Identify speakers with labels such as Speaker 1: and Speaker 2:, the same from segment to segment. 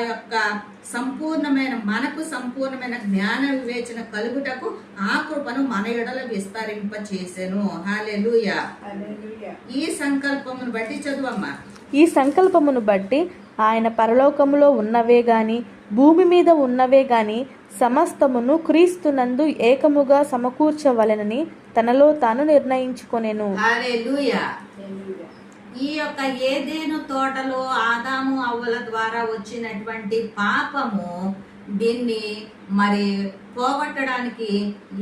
Speaker 1: యొక్క సంపూర్ణమైన మనకు సంపూర్ణమైన జ్ఞాన వివేచన కలుగుటకు ఆ కృపను మన ఎడల విస్తరింప చేసెను. హల్లెలూయా. ఈ సంకల్పమును బట్టి చదువమ్మా.
Speaker 2: ఈ సంకల్పమును బట్టి ఆయన పరలోకములో ఉన్నవే గాని భూమి మీద ఉన్నవే గాని సమస్తమును క్రీస్తునందు ఏకముగా సమకూర్చవలెనని తనలో తాను నిర్ణయించుకొనెను.
Speaker 1: హల్లెలూయా. ఈ యొక్క ఏదెను తోటలో ఆదాము అవ్వల ద్వారా వచ్చినటువంటి పాపము దీన్ని మరి పోగొట్టడానికి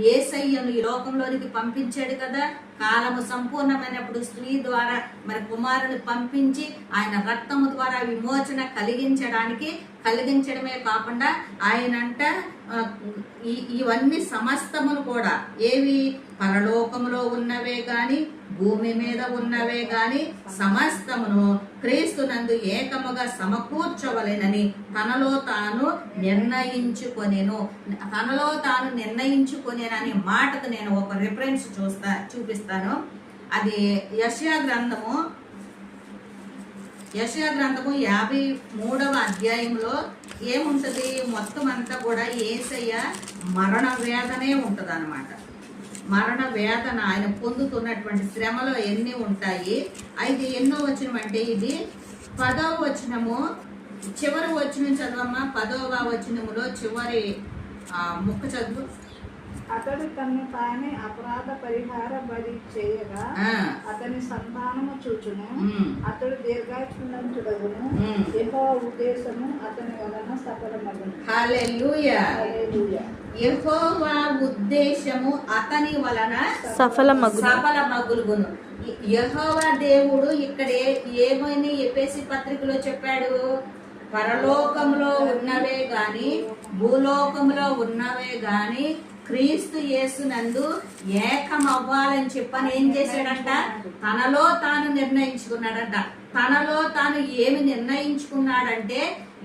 Speaker 1: యేసయ్యను ఈ లోకంలోనికి పంపించాడు కదా. కాలము సంపూర్ణమైనప్పుడు స్త్రీ ద్వారా మరి కుమారుని పంపించి ఆయన రక్తము ద్వారా విమోచన కలిగించడమే కాకుండా ఆయనంట ఇవన్నీ సమస్తమును కూడా ఏవి పరలోకములో ఉన్నవే గాని భూమి మీద ఉన్నవే గాని సమస్తమును క్రీస్తునందు ఏకముగా సమకూర్చవలెనని తనలో తాను నిర్ణయించుకొనేనని మాటకు నేను ఒక రిఫరెన్స్ చూపిస్తాను. అది యెషయా గ్రంథము 53వ అధ్యాయంలో ఏముంటది, మొత్తం అంతా కూడా యేసయ్య మరణ వేదనే ఉంటది అన్నమాట. మరణ వేదన ఆయన పొందుతున్నటువంటి శ్రమలో ఎన్ని ఉంటాయి. అయితే ఎన్నో వచనం అంటే ఇది 10వ వచనము చివరి వచనం చదవమ్మా. 10వ వచనములో చివరి ముక్క చదువు.
Speaker 3: అతడు తను తానే అపరాధ పరిహార బలి చేయగా అతని సంతానము చూచును. అతడు దీర్ఘాయుష్మంతుడగును. యెహోవా ఉద్దేశము అతని వలన సఫలమగును.
Speaker 1: హల్లెలూయా. యెహోవా ఉద్దేశము అతని వలన సఫలమగును. యెహోవా దేవుడు ఇక్కడ ఏమని ఎఫెసీ పత్రికలో చెప్పాడు, పరలోకంలో ఉన్నవే గాని భూలోకంలో ఉన్నవే గాని క్రీస్తు యేసునందు ఏకమవ్వాలని చెప్పని ఏం చేశాడంట, తనలో తాను నిర్ణయించుకున్నాడంట. తనలో తాను ఏమి నిర్ణయించుకున్నాడంటే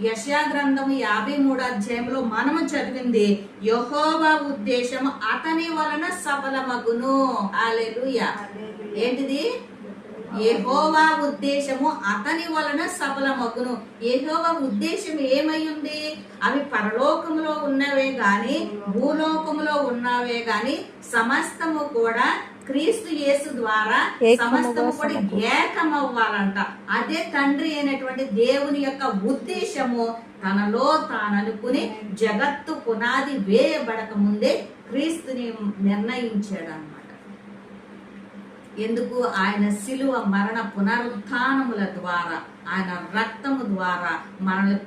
Speaker 1: యెషయా గ్రంథము 53వ అధ్యాయంలో మనము చదివింది యెహోవా ఉద్దేశము అతని వలన సఫలమగును. హల్లెలూయా. ఏంటిది? యెహోవా ఉద్దేశము అతని వలన సఫలమగును. యెహోవా ఉద్దేశం ఏమై ఉంది? అవి పరలోకములో ఉన్నవే గాని భూలోకములో ఉన్నవే గాని సమస్తము కూడా క్రీస్తు యేసు ద్వారా సమస్తము కూడా ఏకమవ్వాలంట. అదే తండ్రి అయినటువంటి దేవుని యొక్క ఉద్దేశము తనలో తాననుకుని జగత్తు పునాది వేయబడక ముందే క్రీస్తుని నిర్ణయించాడు అన్నమాట. ఎందుకు? ఆయన శిలువ మరణ పునరుత్థానముల ద్వారా ఆయన రక్తము ద్వారా మనల్ని